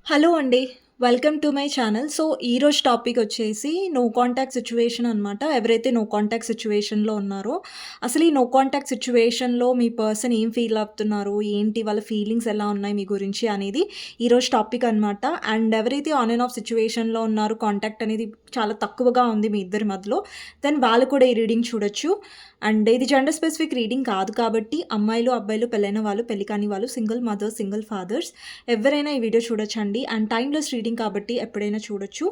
Hello అండి. Welcome to my channel. So, ఈరోజు topic వచ్చేసి నో కాంటాక్ట్ సిట్యుయేషన్ అనమాట. ఎవరైతే నో కాంటాక్ట్ సిట్యుయేషన్‌లో ఉన్నారో, అసలు ఈ నో కాంటాక్ట్ సిట్యుయేషన్‌లో మీ పర్సన్ ఏం ఫీల్ అవుతున్నారు? ఏంటి వాళ్ళ ఫీలింగ్స్ ఎలా ఉన్నాయి మీ గురించి అనేది ఈరోజు టాపిక్ అనమాట. అండ్ ఎవరైతే ఆన్ అండ్ ఆఫ్ సిట్యుయేషన్‌లో ఉన్నారో, కాంటాక్ట్ అనేది చాలా తక్కువగా ఉంది మీ ఇద్దరి మధ్యలో, దెన్ వాళ్ళు కూడా ఈ రీడింగ్ చూడొచ్చు. అండ్ ఇది జెండర్ స్పెసిఫిక్ రీడింగ్ కాదు కాబట్టి అమ్మాయిలు, అబ్బాయిలు, పెళ్ళైన వాళ్ళు, పెళ్లి కాని వాళ్ళు, సింగిల్ మదర్స్, సింగిల్ ఫాదర్స్ ఎవరైనా ఈ వీడియో చూడొచ్చండి. అండ్ టైమ్‌లెస్ రీడింగ్ కాబట్టి ఎప్పుడైనా చూడొచ్చు.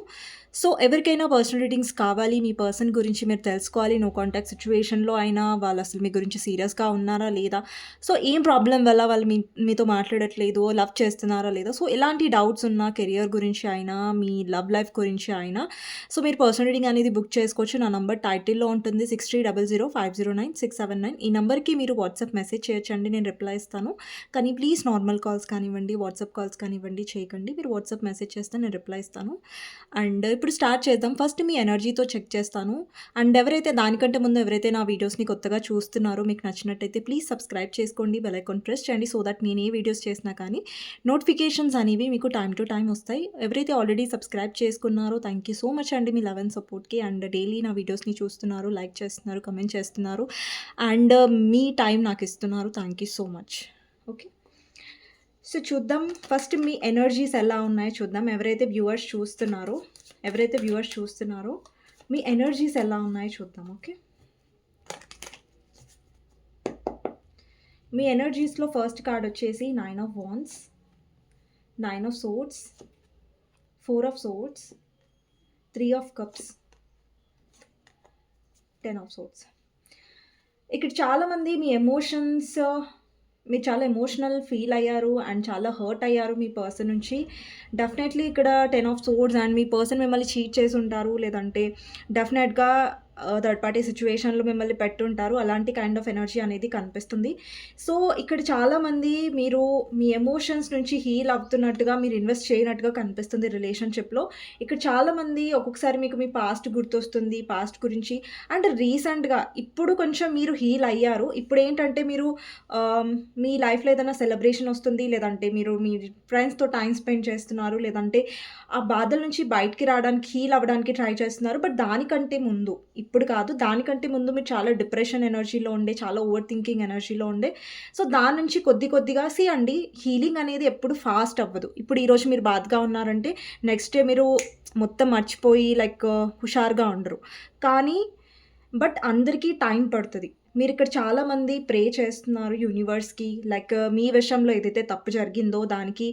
సో, ఎవరికైనా పర్సనల్ రీడింగ్స్ కావాలి, మీ పర్సన్ గురించి మీరు తెలుసుకోవాలి, నో కాంటాక్ట్ సిట్యుయేషన్‌లో అయినా వాళ్ళు అసలు మీ గురించి సీరియస్‌గా ఉన్నారా లేదా? సో, ఏం ప్రాబ్లమ్ వల్ల వాళ్ళు మీతో మాట్లాడట్లేదు, లవ్ చేస్తున్నారా లేదా? సో, ఎలాంటి డౌట్స్ ఉన్నా కెరియర్ గురించి అయినా, మీ లవ్ లైఫ్ గురించి అయినా సో, మీరు పర్సనల్ రీడింగ్ అనేది బుక్ చేసుకోవచ్చు. నా నంబర్ టైటిల్‌లో ఉంటుంది 6300509679. ఈ నంబర్‌కి మీరు వాట్సాప్ మెసేజ్ చేయొచ్చండి. నేను రిప్లై ఇస్తాను. కానీ ప్లీజ్ నార్మల్ కాల్స్ కానివ్వండి, వాట్సాప్ కాల్స్ కానివ్వండి చేయకండి. మీరు వాట్సాప్ మెసేజ్ చేస్తే నేను రిప్లై ఇస్తాను. అండ్ ఇప్పుడు స్టార్ట్ చేద్దాం. ఫస్ట్ మీ ఎనర్జీతో చెక్ చేస్తాను. అండ్ దానికంటే ముందు ఎవరైతే నా వీడియోస్‌ని కొత్తగా చూస్తున్నారో, మీకు నచ్చినట్టయితే ప్లీజ్ సబ్స్క్రైబ్ చేసుకోండి. బెల్ ఐకాన్ ప్రెస్ చేయండి. సో దట్ నేను ఏ వీడియోస్ చేసినా కానీ నోటిఫికేషన్స్ అనేవి మీకు టైమ్ టు టైమ్ వస్తాయి. ఎవరైతే ఆల్రెడీ సబ్స్క్రైబ్ చేసుకున్నారో థ్యాంక్ యూ సో మచ్ అండి మీ లవ్ అండ్ సపోర్ట్‌కి. అండ్ డైలీ నా వీడియోస్‌ని చూస్తున్నారు, లైక్ చేస్తున్నారు, కమెంట్ చేస్తున్నారు. అండ్ మీ టైం నాకు ఇస్తున్నారు. Thank you so much. Okay. So, చూద్దాం. ఫస్ట్ మీ ఎనర్జీస్ ఎలా ఉన్నాయో చూద్దాం. ఎవరైతే వ్యూవర్స్ చూస్తున్నారో మీ ఎనర్జీస్ ఎలా ఉన్నాయో చూద్దాం. ఓకే. మీ ఎనర్జీస్‌లో ఫస్ట్ కార్డ్ వచ్చేసి 9 of wands, 9 of swords, 4 of swords, 3 of cups, 10 of swords. ఇక్కడ చాలామంది మీ ఎమోషన్స్ మీరు చాలా ఎమోషనల్ ఫీల్ అయ్యారు అండ్ చాలా హర్ట్ అయ్యారు మీ పర్సన్ నుంచి. డెఫినెట్లీ ఇక్కడ 10 of swords and me person మిమ్మల్ని చీట్ చేసి ఉంటారు. లేదంటే డెఫినెట్‌గా థర్డ్ పార్టీ సిట్యుయేషన్‌లో మిమ్మల్ని పెట్టుంటారు. అలాంటి కైండ్ ఆఫ్ ఎనర్జీ అనేది కనిపిస్తుంది. సో, ఇక్కడ చాలామంది మీరు మీ ఎమోషన్స్ నుంచి హీల్ అవుతున్నట్టుగా, మీరు ఇన్వెస్ట్ చేయనట్టుగా కనిపిస్తుంది రిలేషన్‌షిప్‌లో. ఇక్కడ చాలామంది ఒక్కొక్కసారి మీకు మీ పాస్ట్ గుర్తొస్తుంది. పాస్ట్ గురించి అండ్ రీసెంట్‌గా ఇప్పుడు కొంచెం మీరు హీల్ అయ్యారు. ఇప్పుడేంటంటే మీరు మీ లైఫ్‌లో ఏదైనా సెలబ్రేషన్ వస్తుంది. లేదంటే మీరు మీ ఫ్రెండ్స్‌తో టైమ్ స్పెండ్ చేస్తున్నారు. లేదంటే ఆ బాధల నుంచి బయటికి రావడానికి, హీల్ అవ్వడానికి ట్రై చేస్తున్నారు. బట్ దానికంటే ముందు, ఇప్పుడు కాదు, దానికంటే ముందు మీరు చాలా డిప్రెషన్ ఎనర్జీలో ఉండే, చాలా ఓవర్ థింకింగ్ ఎనర్జీలో ఉండే. సో, దాని నుంచి కొద్ది కొద్దిగా అండి హీలింగ్ అనేది ఎప్పుడు ఫాస్ట్ అవ్వదు. ఇప్పుడు ఈరోజు మీరు బాధగా ఉన్నారంటే నెక్స్ట్ డే మీరు మొత్తం మర్చిపోయి లైక్ హుషారుగా ఉండరు. కానీ బట్ అందరికీ టైం పడతది. మీరిక్కడ చాలామంది ప్రే చేస్తున్నారు యూనివర్స్‌కి. లైక్ మీ విషయంలో ఏదైతే తప్పు జరిగిందో దానికి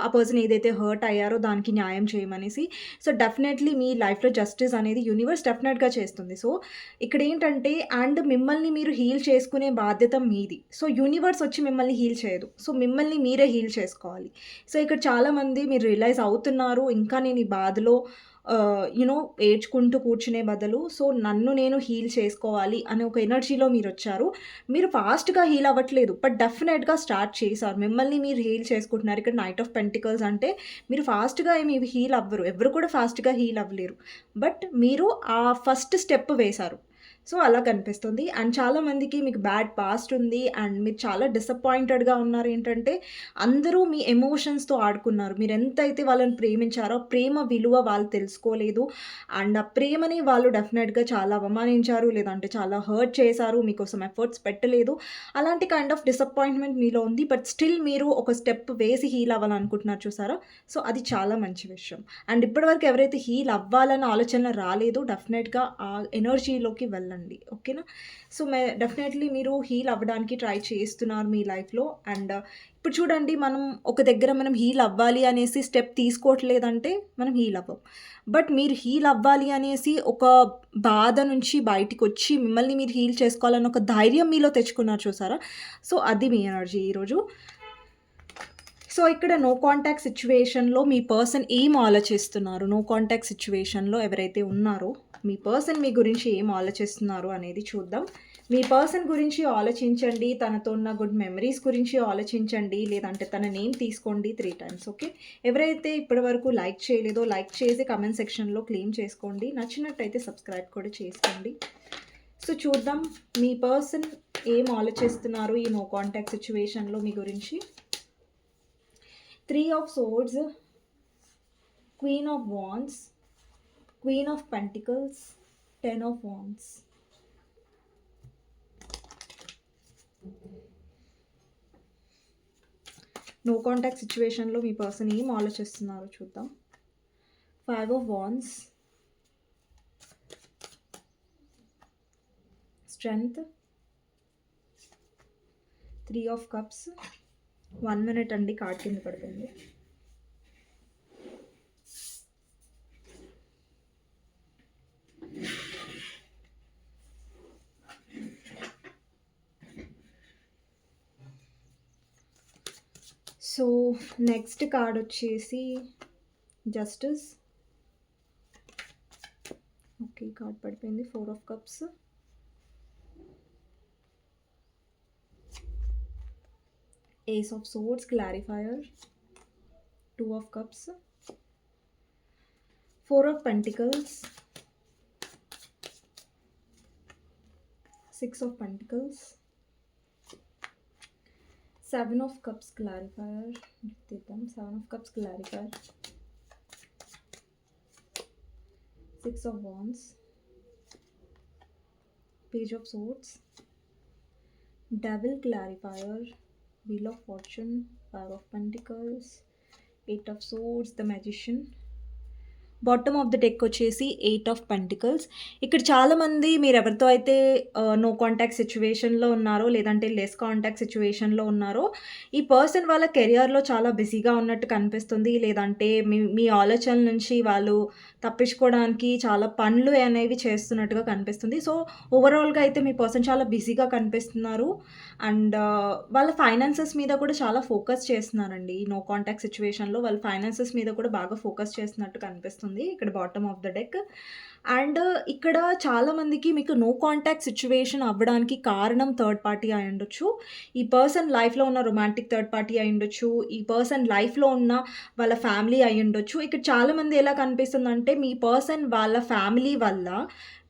ఆ పర్సన్ ఏదైతే హర్ట్ అయ్యారో దానికి న్యాయం చేయమనేసి. సో, డెఫినెట్‌లీ మీ లైఫ్‌లో జస్టిస్ అనేది యూనివర్స్ డెఫినెట్‌గా చేస్తుంది. సో, ఇక్కడేంటంటే అండ్ మిమ్మల్ని మీరు హీల్ చేసుకునే బాధ్యత మీది. సో, యూనివర్స్ వచ్చి మిమ్మల్ని హీల్ చేయదు. సో, మిమ్మల్ని మీరే హీల్ చేసుకోవాలి. సో, ఇక్కడ చాలామంది మీరు రియలైజ్ అవుతున్నారు. ఇంకా నేను ఈ బాధలో ఏడ్చుకుంటూ కూర్చునే బదులు సో, నన్ను నేను హీల్ చేసుకోవాలి అనే ఒక ఎనర్జీలో మీరొచ్చారు. మీరు ఫాస్ట్‌గా హీల్ అవ్వట్లేదు. బట్ డెఫినెట్‌గా స్టార్ట్ చేశారు. మిమ్మల్ని మీరు హీల్ చేసుకుంటున్నారు. ఇక్కడ నైట్ ఆఫ్ పెంటికల్స్ అంటే మీరు ఫాస్ట్‌గా ఏమి హీల్ అవ్వరు. ఎవరు కూడా ఫాస్ట్‌గా హీల్ అవ్వలేరు. బట్ మీరు ఆ ఫస్ట్ స్టెప్ వేశారు. సో, అలా కనిపిస్తుంది. అండ్ చాలామందికి మీకు బ్యాడ్ పాస్ట్ ఉంది. అండ్ మీరు చాలా డిసప్పాయింటెడ్‌గా ఉన్నారేంటంటే, అందరూ మీ ఎమోషన్స్‌తో ఆడుకున్నారు. మీరెంతైతే వాళ్ళని ప్రేమించారో, ప్రేమ విలువ వాళ్ళు తెలుసుకోలేదు. అండ్ ఆ ప్రేమని వాళ్ళు డెఫినెట్‌గా చాలా అవమానించారు. లేదంటే చాలా హర్ట్ చేశారు. మీకోసం ఎఫర్ట్స్ పెట్టలేదు. అలాంటి కైండ్ ఆఫ్ డిసప్పాయింట్‌మెంట్ మీలో ఉంది. బట్ స్టిల్ మీరు ఒక స్టెప్ వేసి హీల్ అవ్వాలనుకుంటున్నారు చూసారా? సో, అది చాలా మంచి విషయం. అండ్ ఇప్పటివరకు ఎవరైతే హీల్ అవ్వాలన్న ఆలోచన రాలేదో డెఫినెట్‌గా ఆ ఎనర్జీలోకి వెళ్ళండి. ఓకేనా? సో, డెఫినెట్‌లీ మీరు హీల్ అవ్వడానికి ట్రై చేస్తున్నారు మీ లైఫ్‌లో. అండ్ ఇప్పుడు చూడండి, మనం హీల్ అవ్వాలి అనేసి స్టెప్ తీసుకోవట్లేదంటే మనం హీల్ అవ్వం. బట్ మీరు హీల్ అవ్వాలి అనేసి ఒక బాధ నుంచి బయటికొచ్చి మిమ్మల్ని మీరు హీల్ చేసుకోవాలని ఒక ధైర్యం మీలో తెచ్చుకున్నారు చూసారా? సో, అది మీ ఎనర్జీ ఈరోజు. సో, ఇక్కడ నో కాంటాక్ట్ సిట్యుయేషన్‌లో మీ పర్సన్ ఏం ఆలోచిస్తున్నారు? నో కాంటాక్ట్ సిట్యుయేషన్‌లో ఎవరైతే ఉన్నారో, మీ పర్సన్ మీ గురించి ఏం ఆలోచిస్తున్నారు అనేది చూద్దాం. మీ పర్సన్ గురించి ఆలోచించండి. తనతో ఉన్న గుడ్ మెమరీస్ గురించి ఆలోచించండి. లేదంటే తన నేమ్ తీసుకోండి 3 టైమ్స్. ఓకే. ఎవరైతే ఇప్పటివరకు లైక్ చేయలేదో లైక్ చేసి కామెంట్ సెక్షన్‌లో క్లెయిమ్ చేసుకోండి. నచ్చినట్టయితే సబ్స్క్రైబ్ కూడా చేసుకోండి. సో, చూద్దాం మీ పర్సన్ ఏం ఆలోచిస్తున్నారు ఈ నో కాంటాక్ట్ సిట్యుయేషన్‌లో మీ గురించి. 3 of swords, queen of wands, queen of pentacles, 10 of wands. No contact సిచ్యువేషన్లో మీ పర్సన్ ఏం ఆలోచిస్తున్నారో చూద్దాం. 5 of wands, strength, 3 of cups. 1 minute అండి, కార్డ్ కింద పడుతుంది. సో నెక్స్ట్ కార్డ్ వచ్చేసి జస్టిస్. ఓకే, కార్డ్ పడిపోయింది. 4 of cups, ace of swords, clarifier, 2 of cups, 4 of pentacles, 6 of pentacles, 7 of cups, clarifier తీద్దాం. 7 of cups, clarifier, 6 of wands, page of swords, double clarifier, wheel of fortune, 5 of pentacles, 8 of swords, the magician. Bottom of the deck వచ్చేసి 8 of pentacles. ఇక్కడ చాలామంది మీరు ఎవరితో అయితే no contact సిచ్యువేషన్లో ఉన్నారో, లేదంటే లెస్ కాంటాక్ట్ సిచ్యువేషన్లో ఉన్నారో, ఈ పర్సన్ వాళ్ళ కెరియర్లో చాలా బిజీగా ఉన్నట్టు కనిపిస్తుంది. లేదంటే మీ ఆలోచనల నుంచి వాళ్ళు తప్పించుకోవడానికి చాలా పనులు అనేవి చేస్తున్నట్టుగా కనిపిస్తుంది. సో ఓవరాల్గా అయితే మీ పర్సన్ చాలా బిజీగా కనిపిస్తున్నారు. అండ్ వాళ్ళ ఫైనాన్సెస్ మీద కూడా చాలా ఫోకస్ చేస్తున్నారండి. నో కాంటాక్ట్ సిచ్యువేషన్లో వాళ్ళ ఫైనాన్సెస్ మీద కూడా బాగా ఫోకస్ చేస్తున్నట్టు కనిపిస్తుంది ఇక్కడ bottom of the deck. And ఇక్కడ చాలామందికి మీకు నో కాంటాక్ట్ సిచ్యువేషన్ అవ్వడానికి కారణం థర్డ్ పార్టీ అయి ఉండొచ్చు. ఈ పర్సన్ లైఫ్లో ఉన్న రొమాంటిక్ థర్డ్ పార్టీ అయి ఉండొచ్చు. ఈ పర్సన్ లైఫ్లో ఉన్న వాళ్ళ ఫ్యామిలీ అయి ఉండొచ్చు. ఇక్కడ చాలామంది ఎలా కనిపిస్తుందంటే మీ పర్సన్ వాళ్ళ ఫ్యామిలీ వల్ల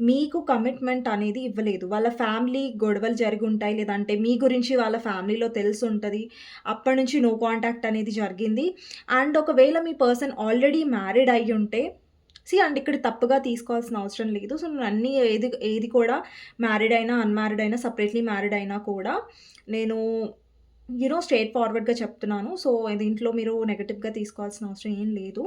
మీకు కమిట్మెంట్ అనేది ఇవ్వలేదు. వాళ్ళ ఫ్యామిలీ గొడవలు జరిగి ఉంటాయి, లేదంటే మీ గురించి వాళ్ళ ఫ్యామిలీలో తెలిసి ఉంటుంది. అప్పటి నుంచి నో కాంటాక్ట్ అనేది జరిగింది. అండ్ ఒకవేళ మీ పర్సన్ ఆల్రెడీ మ్యారీడ్ అయ్యి ఉంటే అండ్ ఇక్కడ తప్పుగా తీసుకోవాల్సిన అవసరం లేదు. సో అన్నీ ఏది కూడా మ్యారీడ్ అయినా అన్మ్యారీడ్ అయినా సపరేట్లీ మ్యారీడ్ అయినా కూడా నేను స్ట్రెయిట్ ఫార్వర్డ్గా చెప్తున్నాను. సో దీంట్లో మీరు నెగటివ్గా తీసుకోవాల్సిన అవసరం ఏం లేదు.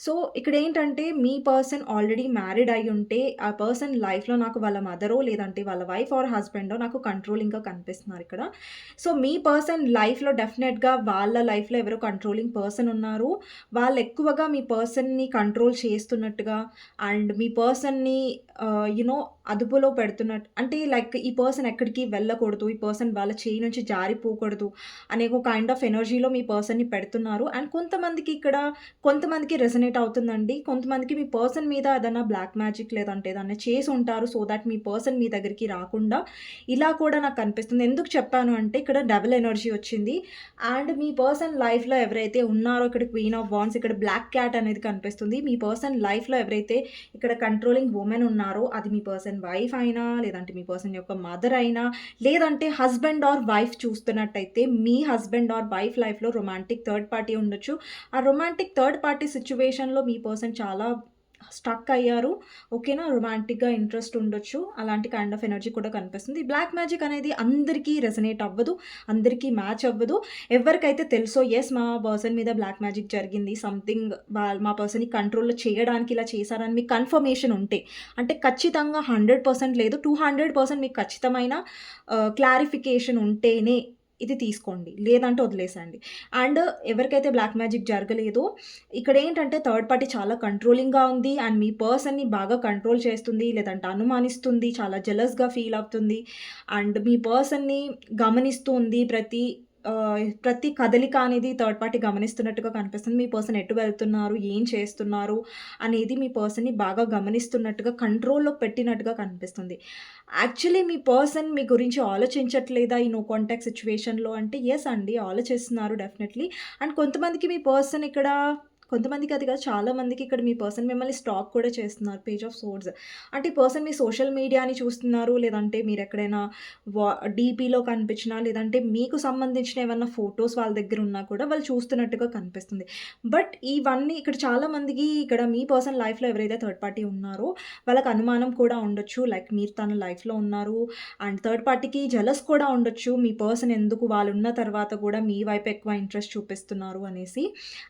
సో ఇక్కడ ఏంటంటే మీ పర్సన్ ఆల్రెడీ మ్యారీడ్ అయి ఉంటే ఆ పర్సన్ లైఫ్లో నాకు వాళ్ళ మదరో లేదంటే వాళ్ళ వైఫ్ ఆర్ హస్బెండో నాకు కంట్రోలింగ్గా కనిపిస్తున్నారు ఇక్కడ. సో మీ పర్సన్ లైఫ్లో డెఫినెట్గా వాళ్ళ లైఫ్లో ఎవరో కంట్రోలింగ్ పర్సన్ ఉన్నారు. వాళ్ళు ఎక్కువగా మీ పర్సన్ని కంట్రోల్ చేస్తున్నట్టుగా అండ్ మీ పర్సన్ని అదుపులో పెడుతున్నట్టు, అంటే లైక్ ఈ పర్సన్ ఎక్కడికి వెళ్ళకూడదు, ఈ పర్సన్ వాళ్ళ చేయి నుంచి జారిపోకూడదు అనే ఒక కైండ్ ఆఫ్ ఎనర్జీలో మీ పర్సన్ని పెడుతున్నారు. అండ్ కొంతమందికి రెజనేట్ అవుతుందండి. కొంతమందికి మీ పర్సన్ మీద ఏదైనా బ్లాక్ మ్యాజిక్ లేదంటే ఏదైనా చేసి ఉంటారు. సో దట్ మీ పర్సన్ మీ దగ్గరికి రాకుండా ఇలా కూడా నాకు కనిపిస్తుంది. ఎందుకు చెప్పాను అంటే ఇక్కడ డబుల్ ఎనర్జీ వచ్చింది. అండ్ మీ పర్సన్ లైఫ్లో ఎవరైతే ఉన్నారో ఇక్కడ క్వీన్ ఆఫ్ వాండ్స్, ఇక్కడ బ్లాక్ క్యాట్ అనేది కనిపిస్తుంది. మీ పర్సన్ లైఫ్లో ఎవరైతే ఇక్కడ కంట్రోలింగ్ ఉమెన్ ఉన్నారో అది మీ పర్సన్ వైఫ్ అయినా, లేదంటే మీ పర్సన్ యొక్క మదర్ అయినా, లేదంటే హస్బెండ్ ఆర్ వైఫ్ చూస్తున్నట్టయితే మీ హస్బెండ్ ఆర్ వైఫ్ లైఫ్లో రొమాంటిక్ థర్డ్ పార్టీ ఉండొచ్చు. ఆ రొమాంటిక్ థర్డ్ పార్టీ సిచ్యువేషన్లో మీ పర్సన్ చాలా స్టక్ అయ్యారు. ఓకేనా, రొమాంటిక్గా ఇంట్రెస్ట్ ఉండొచ్చు. అలాంటి కైండ్ ఆఫ్ ఎనర్జీ కూడా కనిపిస్తుంది. బ్లాక్ మ్యాజిక్ అనేది అందరికీ రెజనేట్ అవ్వదు, అందరికీ మ్యాచ్ అవ్వదు. ఎవరికైతే తెలుసో ఎస్ మా పర్సన్ మీద బ్లాక్ మ్యాజిక్ జరిగింది, సంథింగ్ మా పర్సన్ని కంట్రోల్లో చేయడానికి ఇలా చేశారని మీకు కన్ఫర్మేషన్ ఉంటే, అంటే ఖచ్చితంగా 100% లేదు 200% మీకు ఖచ్చితమైన క్లారిఫికేషన్ ఉంటేనే ఇది తీసుకోండి, లేదంటే వదిలేసండి. అండ్ ఎవరికైతే బ్లాక్ మ్యాజిక్ జరగలేదో ఇక్కడ ఏంటంటే థర్డ్ పార్టీ చాలా కంట్రోలింగ్గా ఉంది అండ్ మీ పర్సన్ని బాగా కంట్రోల్ చేస్తుంది, లేదంటే అనుమానిస్తుంది, చాలా జెలస్గా ఫీల్ అవుతుంది అండ్ మీ పర్సన్ని గమనిస్తూ ఉంది. ప్రతి కదలిక అనేది థర్డ్ పార్టీ గమనిస్తున్నట్టుగా కనిపిస్తుంది. మీ పర్సన్ ఎటు వెళ్తున్నారు, ఏం చేస్తున్నారు అనేది మీ పర్సన్ని బాగా గమనిస్తున్నట్టుగా, కంట్రోల్లో పెట్టినట్టుగా కనిపిస్తుంది. యాక్చువల్లీ మీ పర్సన్ మీ గురించి ఆలోచించట్లేదా ఈ నో కాంటాక్ట్ సిచ్యువేషన్లో అంటే ఎస్ అండి, ఆలోచిస్తున్నారు డెఫినెట్లీ. అండ్ కొంతమందికి మీ పర్సన్ ఇక్కడ కొంతమందికి అది కాదు, చాలా మందికి ఇక్కడ మీ పర్సన్ మిమ్మల్ని స్టాక్ కూడా చేస్తున్నారు. Page of swords. అంటే ఈ పర్సన్ మీ సోషల్ మీడియాని చూస్తున్నారు, లేదంటే మీరెక్కడైనా వా డీపీలో కనిపించినా, లేదంటే మీకు సంబంధించిన ఏమన్నా ఫోటోస్ వాళ్ళ దగ్గర ఉన్నా కూడా వాళ్ళు చూస్తున్నట్టుగా కనిపిస్తుంది. బట్ ఇవన్నీ ఇక్కడ చాలా మందికి ఇక్కడ మీ పర్సన్ లైఫ్‌లో ఎవరైతే థర్డ్ పార్టీ ఉన్నారో వాళ్ళకి అనుమానం కూడా ఉండొచ్చు. లైక్ మీరు తన లైఫ్‌లో ఉన్నారు అండ్ థర్డ్ పార్టీకి జెలస్ కూడా ఉండొచ్చు. మీ పర్సన్ ఎందుకు వాళ్ళున్న తర్వాత కూడా మీ వైపు ఎక్కువ ఇంట్రెస్ట్ చూపిస్తున్నారు అనేసి.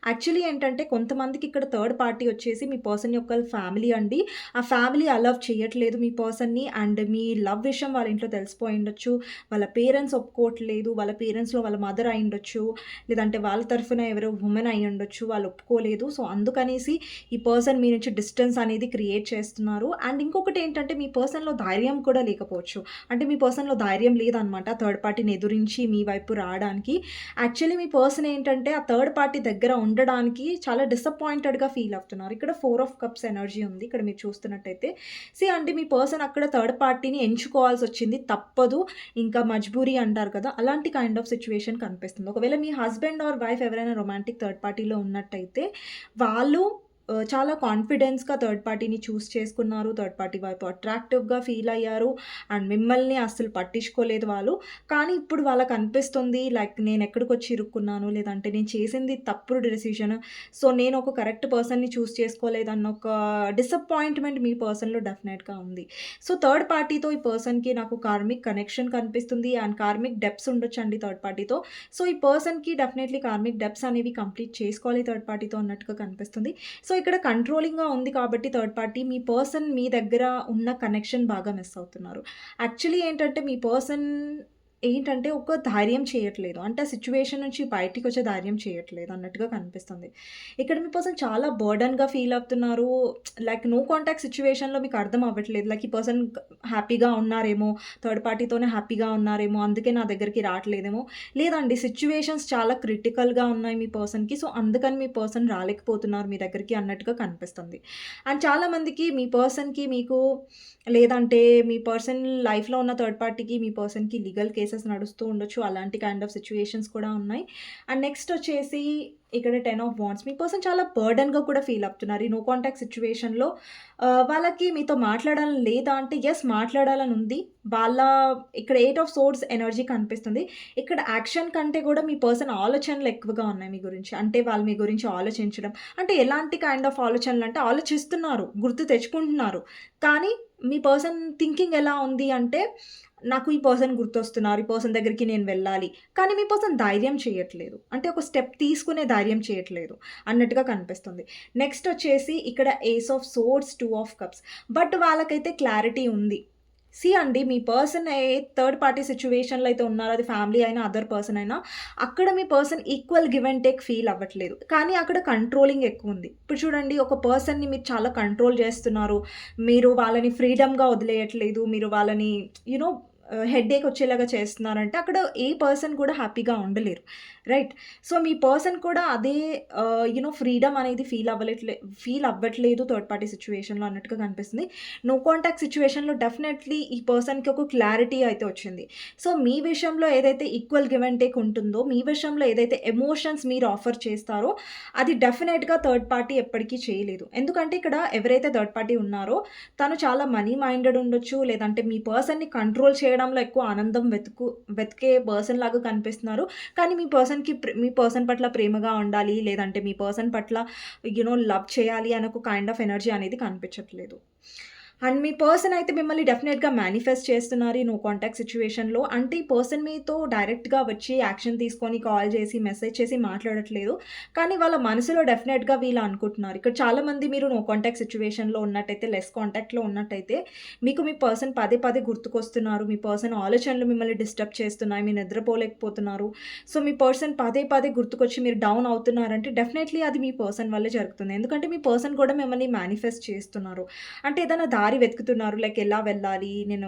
యాక్చువల్లీ ఏంటంటే కొంతమందికి ఇక్కడ థర్డ్ పార్టీ వచ్చేసి మీ పర్సన్ యొక్క ఫ్యామిలీ అండి. ఆ ఫ్యామిలీ అలౌ చేయట్లేదు మీ పర్సన్‌ని అండ్ మీ లవ్ విషయం వాళ్ళ ఇంట్లో తెలిసిపోయి ఉండొచ్చు. వాళ్ళ పేరెంట్స్ ఒప్పుకోవట్లేదు. వాళ్ళ పేరెంట్స్‌లో వాళ్ళ మదర్ అయ్యుండొచ్చు. లేదంటే వాళ్ళ తరఫున ఎవరో వుమెన్ అయ్యుండొచ్చు. వాళ్ళు ఒప్పుకోలేదు. సో, అందుకనేసి ఈ పర్సన్ మీ నుంచి డిస్టెన్స్ అనేది క్రియేట్ చేస్తున్నారు. అండ్ ఇంకొకటేంటంటే మీ పర్సన్‌లో ధైర్యం కూడా లేకపోవచ్చు. అంటే మీ పర్సన్‌లో ధైర్యం లేదనమాట థర్డ్ పార్టీని ఎదురించి మీ వైపు రావడానికి. యాక్చువల్లీ మీ పర్సన్ ఏంటంటే ఆ థర్డ్ పార్టీ దగ్గర ఉండడానికి చాలా డిసప్పాయింటెడ్‌గా ఫీల్ అవుతున్నారు. ఇక్కడ 4 ఆఫ్ కప్స్ ఎనర్జీ ఉంది. ఇక్కడ మీరు చూస్తున్నట్టయితే. అంటే మీ పర్సన్ అక్కడ థర్డ్ పార్టీని ఎంచుకోవాల్సొచ్చింది. తప్పదు. ఇంకా మజ్బూరీ అంటారు కదా! అలాంటి కైండ్ ఆఫ్ సిట్యుయేషన్ కనిపిస్తుంది. ఒకవేళ మీ హస్బెండ్ ఆర్ వైఫ్ ఎవరైనా రొమాంటిక్ థర్డ్ పార్టీలో ఉన్నట్టయితే వాళ్ళు చాలా కాన్ఫిడెన్స్‌గా థర్డ్ పార్టీని చూజ్ చేసుకున్నారు. థర్డ్ పార్టీ వైపు అట్రాక్టివ్‌గా ఫీల్ అయ్యారు. అండ్ మిమ్మల్ని అస్సలు పట్టించుకోలేదు వాళ్ళు. కానీ ఇప్పుడు వాళ్ళకనిపిస్తుంది లైక్ నేనెక్కడికొచ్చి ఇరుక్కున్నాను, లేదంటే నేను చేసింది తప్పుడు డెసిషన్. సో, నేను ఒక కరెక్ట్ పర్సన్‌ని చూజ్ చేసుకోలేదన్న ఒక డిసప్పాయింట్‌మెంట్ మీ పర్సన్‌లో డెఫినెట్‌గా ఉంది. సో, థర్డ్ పార్టీతో ఈ పర్సన్‌కి నాకు కార్మిక్ కనెక్షన్ కనిపిస్తుంది అండ్ కార్మిక్ డెప్త్స్ ఉండొచ్చండి థర్డ్ పార్టీతో. సో, ఈ పర్సన్‌కి డెఫినెట్‌లీ కార్మిక్ డెప్త్స్ అనేవి కంప్లీట్ చేసుకోవాలి థర్డ్ పార్టీతో అన్నట్టుగా కనిపిస్తుంది. సో, ఇక్కడ కంట్రోలింగ్‌గా ఉంది కాబట్టి థర్డ్ పార్టీ మీ పర్సన్ మీ దగ్గర ఉన్న కనెక్షన్ బాగా మిస్ అవుతున్నారు. యాక్చువల్లీ ఏంటంటే మీ పర్సన్ ఏంటంటే ఒక ధైర్యం చేయట్లేదు. అంటే ఆ సిట్యుయేషన్ నుంచి బయటికొచ్చే ధైర్యం చేయట్లేదు అన్నట్టుగా కనిపిస్తుంది. ఇక్కడ మీ పర్సన్ చాలా బర్డెన్‌గా ఫీల్ అవుతున్నారు. లైక్ నో కాంటాక్ట్ సిట్యుయేషన్‌లో మీకు అర్థం అవ్వట్లేదు. లైక్ ఈ పర్సన్ హ్యాపీగా ఉన్నారేమో, థర్డ్ పార్టీతోనే హ్యాపీగా ఉన్నారేమో, అందుకే నా దగ్గరికి రావట్లేదేమో. లేదండి, సిట్యుయేషన్స్ చాలా క్రిటికల్‌గా ఉన్నాయి మీ పర్సన్‌కి. సో, అందుకని మీ పర్సన్ రాలేకపోతున్నారు మీ దగ్గరికి అన్నట్టుగా కనిపిస్తుంది. అండ్ చాలామందికి మీ పర్సన్‌కి మీకు లేదంటే మీ పర్సన్ లైఫ్‌లో ఉన్న థర్డ్ పార్టీకి మీ పర్సన్‌కి లీగల్ కేసెస్ నడుస్తూ ఉండొచ్చు. అలాంటి కైండ్ ఆఫ్ సిట్యుయేషన్స్ కూడా ఉన్నాయి. అండ్ నెక్స్ట్ వచ్చేసి ఇక్కడ 10 ఆఫ్ వాండ్స్. మీ పర్సన్ చాలా బర్డెన్‌గా కూడా ఫీల్ అవుతున్నారు. ఈ నో కాంటాక్ట్ సిట్యుయేషన్‌లో వాళ్ళకి మీతో మాట్లాడాలని లేదా అంటే యెస్, మాట్లాడాలని ఉంది. వాళ్ళ ఇక్కడ 8 ఆఫ్ సోర్డ్స్ ఎనర్జీ కనిపిస్తుంది. ఇక్కడ యాక్షన్ కంటే కూడా మీ పర్సన్ ఆలోచనలు ఎక్కువగా ఉన్నాయి మీ గురించి. అంటే వాళ్ళు మీ గురించి ఆలోచించడం. అంటే ఎలాంటి కైండ్ ఆఫ్ ఆలోచనలంటే ఆలోచిస్తున్నారు, గుర్తు తెచ్చుకుంటున్నారు. కానీ మీ పర్సన్ థింకింగ్ ఎలా ఉంది అంటే నాకు ఈ పర్సన్ గుర్తొస్తున్నారు. ఈ పర్సన్ దగ్గరికి నేను వెళ్ళాలి. కానీ మీ పర్సన్ ధైర్యం చేయట్లేదు. అంటే ఒక స్టెప్ తీసుకునే ధైర్యం చేయట్లేదు అన్నట్టుగా కనిపిస్తుంది. నెక్స్ట్ వచ్చేసి ఇక్కడ ace of swords, 2 of cups. But వాళ్ళకైతే క్లారిటీ ఉంది. అండి, మీ పర్సన్ థర్డ్ పార్టీ సిట్యుయేషన్‌లో అయితే ఉన్నారో, అది ఫ్యామిలీ అయినా, అదర్ పర్సన్ అయినా, అక్కడ మీ person equal give and take feel అవ్వట్లేదు. కానీ అక్కడ కంట్రోలింగ్ ఎక్కువుంది. ఇప్పుడు చూడండి, ఒక పర్సన్‌ని మీరు చాలా కంట్రోల్ చేస్తున్నారు. మీరు వాళ్ళని ఫ్రీడమ్‌గా వదిలేయట్లేదు. మీరు వాళ్ళని యూ నో హెడ్‌ఏక్ వచ్చేలాగా చేస్తున్నారంటే అక్కడ ఏ పర్సన్ కూడా హ్యాపీగా ఉండలేరు. రైట్? సో, మీ పర్సన్ కూడా అదే ఫ్రీడమ్ అనేది ఫీల్ అవ్వట్లేదు థర్డ్ పార్టీ సిట్యుయేషన్‌లో అన్నట్టుగా కనిపిస్తుంది. నో కాంటాక్ట్ సిట్యుయేషన్‌లో డెఫినెట్‌లీ ఈ పర్సన్‌కి ఒక క్లారిటీ అయితే వచ్చింది. సో, మీ విషయంలో ఏదైతే ఈక్వల్ గివ్ అండ్ టేక్ ఉంటుందో, మీ విషయంలో ఏదైతే ఎమోషన్స్ మీరు ఆఫర్ చేస్తారో, అది డెఫినెట్‌గా థర్డ్ పార్టీ ఎప్పటికీ చేయలేదు. ఎందుకంటే ఇక్కడ ఎవరైతే థర్డ్ పార్టీ ఉన్నారో తను చాలా మనీ మైండెడ్ ఉండొచ్చు. లేదంటే మీ పర్సన్‌ని కంట్రోల్ చేయడంలో ఎక్కువ ఆనందం వెతికే పర్సన్ లాగా కనిపిస్తున్నారు. కానీ మీ పర్సన్ పట్ల ప్రేమగా ఉండాలి, లేదంటే మీ పర్సన్ పట్ల లవ్ చేయాలి అనే ఒక కైండ్ ఆఫ్ ఎనర్జీ అనేది కనిపించట్లేదు. అండ్ మీ పర్సన్ అయితే మిమ్మల్ని డెఫినెట్‌గా మేనిఫెస్ట్ చేస్తున్నారు ఈ నో కాంటాక్ట్ సిట్యుయేషన్‌లో. అంటే ఈ పర్సన్ మీతో డైరెక్ట్‌గా వచ్చి యాక్షన్ తీసుకొని, కాల్ చేసి, మెసేజ్ చేసి మాట్లాడట్లేదు. కానీ వాళ్ళ మనసులో డెఫినెట్‌గా వీళ్ళు అనుకుంటున్నారు. ఇక్కడ చాలామంది మీరు నో కాంటాక్ట్ సిట్యుయేషన్‌లో ఉన్నట్టయితే, లెస్ కాంటాక్ట్‌లో ఉన్నట్టయితే మీకు మీ పర్సన్ పదే పదే గుర్తుకొస్తున్నారు. మీ పర్సన్ ఆలోచనలు మిమ్మల్ని డిస్టర్బ్ చేస్తున్నాయి. మీరు నిద్రపోలేకపోతున్నారు. సో, మీ పర్సన్ పదే పదే గుర్తుకొచ్చి మీరు డౌన్ అవుతున్నారంటే డెఫినెట్‌లీ అది మీ పర్సన్ వల్లే జరుగుతుంది. ఎందుకంటే మీ పర్సన్ కూడా మిమ్మల్ని మేనిఫెస్ట్ చేస్తున్నారు. అంటే ఏదైనా దారి దారి వెతుకుతున్నారు. లైక్ ఎలా వెళ్ళాలి? నేను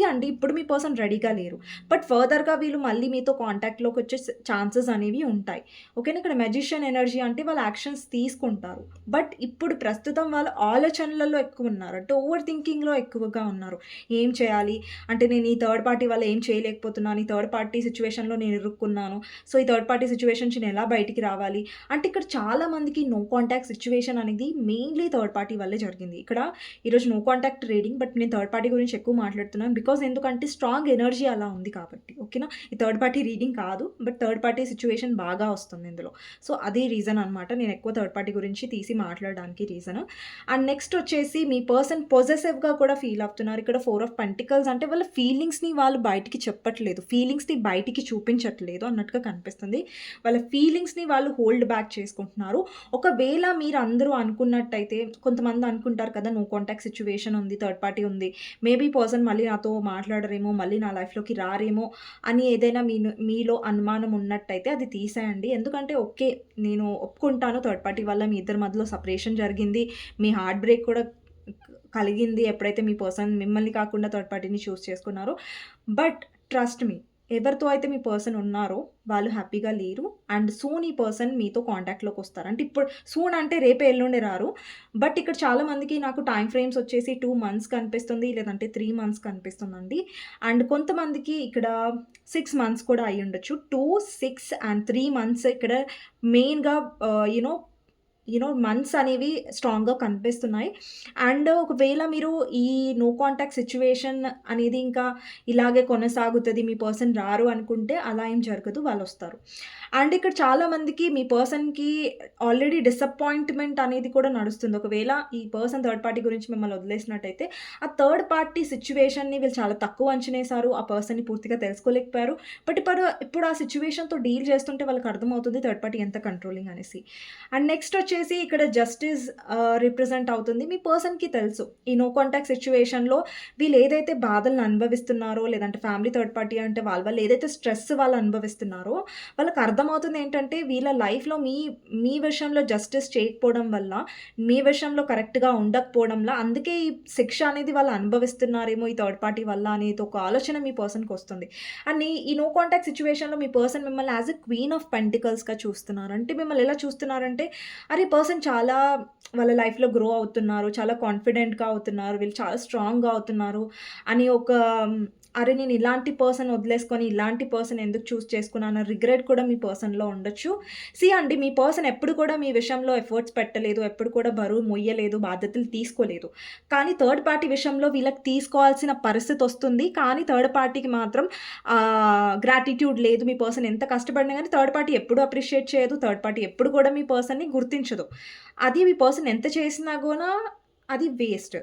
అండి ఇప్పుడు మీ పర్సన్ రెడీగా లేరు. బట్ ఫర్దర్‌గా వీళ్ళు మళ్ళీ మీతో కాంటాక్ట్‌లోకొచ్చే ఛాన్సెస్ అనేవి ఉంటాయి. ఓకేనా? ఇక్కడ మెజిషియన్ ఎనర్జీ అంటే వాళ్ళు యాక్షన్స్ తీసుకుంటారు. బట్ ఇప్పుడు ప్రస్తుతం వాళ్ళ ఆలోచనలలో ఎక్కువున్నారు. అంటే ఓవర్ థింకింగ్‌లో ఎక్కువగా ఉన్నారు. ఏం చేయాలి? అంటే నేను ఈ థర్డ్ పార్టీ వల్ల ఏం చేయలేకపోతున్నాను. ఈ థర్డ్ పార్టీ సిట్యుయేషన్‌లో నేను ఇరుక్కున్నాను. సో, ఈ థర్డ్ పార్టీ సిట్యుయేషన్ నుంచి నేను ఎలా బయటికి రావాలి? అంటే ఇక్కడ చాలా మందికి నో కాంటాక్ట్ సిట్యుయేషన్ అనేది మెయిన్‌లీ థర్డ్ పార్టీ వల్లే జరిగింది. ఇక్కడ ఈరోజు నో కాంటాక్ట్ రీడింగ్, బట్ నేను థర్డ్ పార్టీ గురించి ఎక్కువ మాట్లాడుతున్నాను. బికాజ్ ఎందుకంటే స్ట్రాంగ్ ఎనర్జీ అలా ఉంది కాబట్టి. ఓకేనా? ఈ థర్డ్ పార్టీ రీడింగ్ కాదు. బట్ థర్డ్ పార్టీ సిట్యుయేషన్ బాగా వస్తుంది ఇందులో. సో, అదే రీజన్ అనమాట. నేను ఎక్కువ థర్డ్ పార్టీ గురించి తీసి మాట్లాడడానికి రీజన్. అండ్ నెక్స్ట్ వచ్చేసి మీ పర్సన్ పొజెసివ్‌గా కూడా ఫీల్ అవుతున్నారు. ఇక్కడ 4 ఆఫ్ పెంటికల్స్ అంటే వాళ్ళ ఫీలింగ్స్‌ని వాళ్ళు బయటికి చెప్పట్లేదు. ఫీలింగ్స్‌ని బయటికి చూపించట్లేదు అన్నట్టుగా కనిపిస్తుంది. వాళ్ళ ఫీలింగ్స్‌ని వాళ్ళు హోల్డ్ బ్యాక్ చేసుకుంటున్నారు. ఒకవేళ మీరందరూ అనుకున్నట్టయితే కొంతమంది అనుకుంటారు కదా! నో కాంటాక్ట్ సిట్యుయేషన్ ఉంది. థర్డ్ పార్టీ ఉంది. మేబీ పర్సన్ మళ్ళీ నాతో మాట్లాడరేమో, మళ్ళీ నా లైఫ్‌లోకి రారేమో అని ఏదైనా మీలో అనుమానం ఉన్నట్టయితే అది తీసేయండి. ఎందుకంటే ఓకే. నేను ఒప్పుకుంటాను థర్డ్ పార్టీ వల్ల మీ ఇద్దరి మధ్యలో సెపరేషన్ జరిగింది. మీ హార్ట్ బ్రేక్ కూడా కలిగింది. ఎప్పుడైతే మీ పర్సన్ మిమ్మల్ని కాకుండా థర్డ్ పార్టీని చూజ్ చేసుకున్నారో. బట్ ట్రస్ట్ మీ, ఎవరితో అయితే మీ పర్సన్ ఉన్నారో వాళ్ళు హ్యాపీగా లేరు. అండ్ సూన్ ఈ పర్సన్ మీతో కాంటాక్ట్‌లోకి వస్తారు. అంటే ఇప్పుడు సూన్ అంటే రేపే ఎల్లుండి రారు. బట్ ఇక్కడ చాలా మందికి నాకు టైమ్ ఫ్రేమ్స్ వచ్చేసి 2 మంత్స్ కనిపిస్తుంది. లేదంటే 3 మంత్స్ కనిపిస్తుందండి. అండ్ కొంతమందికి ఇక్కడ 6 మంత్స్ కూడా అయ్యుండొచ్చు. 2, 6 అండ్ 3 మంత్స్ ఇక్కడ మెయిన్‌గా మంత్స్ అనేవి స్ట్రాంగ్‌గా కనిపిస్తున్నాయి. అండ్ ఒకవేళ మీరు ఈ నో కాంటాక్ట్ సిట్యుయేషన్ అనేది ఇంకా ఇలాగే కొనసాగుతది, మీ పర్సన్ రారు అనుకుంటే అలా ఏం జరగదు. వాళ్ళొస్తారు. అండ్ ఇక్కడ చాలామందికి మీ పర్సన్‌కి ఆల్రెడీ డిసప్పాయింట్‌మెంట్ అనేది కూడా నడుస్తుంది. ఒకవేళ ఈ పర్సన్ థర్డ్ పార్టీ గురించి మిమ్మల్ని వదిలేసినట్టయితే, ఆ థర్డ్ పార్టీ సిట్యుయేషన్‌ని వీళ్ళు చాలా తక్కువ అంచనేసారు. ఆ పర్సన్‌ని పూర్తిగా తెలుసుకోలేకపోయారు. బట్ ఇప్పుడు ఆ సిట్యుయేషన్‌తో డీల్ చేస్తుంటే వాళ్ళకి అర్థమవుతుంది థర్డ్ పార్టీ ఎంత కంట్రోలింగ్ అనేసి. అండ్ నెక్స్ట్ వచ్చేసి ఇక్కడ జస్టిస్ రిప్రజెంట్ అవుతుంది. మీ పర్సన్‌కి తెలుసు. ఈ నో కాంటాక్ట్ సిట్యుయేషన్‌లో వీళ్ళు ఏదైతే బాధలను అనుభవిస్తున్నారో, లేదంటే ఫ్యామిలీ థర్డ్ పార్టీ అంటే వాళ్ళ వల్ల ఏదైతే స్ట్రెస్ వాళ్ళు అనుభవిస్తున్నారో, వాళ్ళకి అర్థమవుతుంది ఏంటంటే వీళ్ళ లైఫ్‌లో మీ విషయంలో జస్టిస్ చేయకపోవడం వల్ల, మీ విషయంలో కరెక్ట్‌గా ఉండకపోవడంలా, అందుకే ఈ శిక్ష అనేది వాళ్ళు అనుభవిస్తున్నారేమో ఈ థర్డ్ పార్టీ వల్ల అనేది ఒక ఆలోచన మీ పర్సన్‌కి వస్తుంది. అండ్ ఈ నో కాంటాక్ట్ సిట్యుయేషన్‌లో మీ పర్సన్ మిమ్మల్ని యాస్ ఎ క్వీన్ ఆఫ్ పెంటికల్స్‌గా చూస్తున్నారు. అంటే మిమ్మల్ని ఎలా చూస్తున్నారంటే, అరే! ఈ పర్సన్ చాలా వాళ్ళ లైఫ్‌లో గ్రో అవుతున్నారు. చాలా కాన్ఫిడెంట్‌గా అవుతున్నారు. వీళ్ళు చాలా స్ట్రాంగ్‌గా అవుతున్నారు అని ఒక అరే! నేను ఇలాంటి పర్సన్ వదిలేసుకొని ఇలాంటి పర్సన్ ఎందుకు చూజ్ చేసుకున్నాను రిగ్రెట్ కూడా మీ పర్సన్‌లో ఉండొచ్చు. అండి మీ పర్సన్ ఎప్పుడు కూడా మీ విషయంలో ఎఫర్ట్స్ పెట్టలేదు. ఎప్పుడు కూడా బరువు మొయ్యలేదు. బాధ్యతలు తీసుకోలేదు. కానీ థర్డ్ పార్టీ విషయంలో వీళ్ళకి తీసుకోవాల్సిన పరిస్థితి వస్తుంది. కానీ థర్డ్ పార్టీకి మాత్రం గ్రాటిట్యూడ్ లేదు. మీ పర్సన్ ఎంత కష్టపడినా గానీ థర్డ్ పార్టీ ఎప్పుడు అప్రిషియేట్ చేయదు. థర్డ్ పార్టీ ఎప్పుడు కూడా మీ పర్సన్‌ని గుర్తించదు. అది మీ పర్సన్ ఎంత చేసినా గూనా అది వేస్ట్.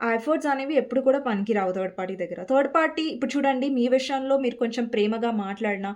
ఆ ఎఫర్ట్స్ అనేవి ఎప్పుడు కూడా పనికిరావు థర్డ్ పార్టీ దగ్గర. థర్డ్ పార్టీ ఇప్పుడు చూడండి మీ విషయంలో మీరు కొంచెం ప్రేమగా మాట్లాడినా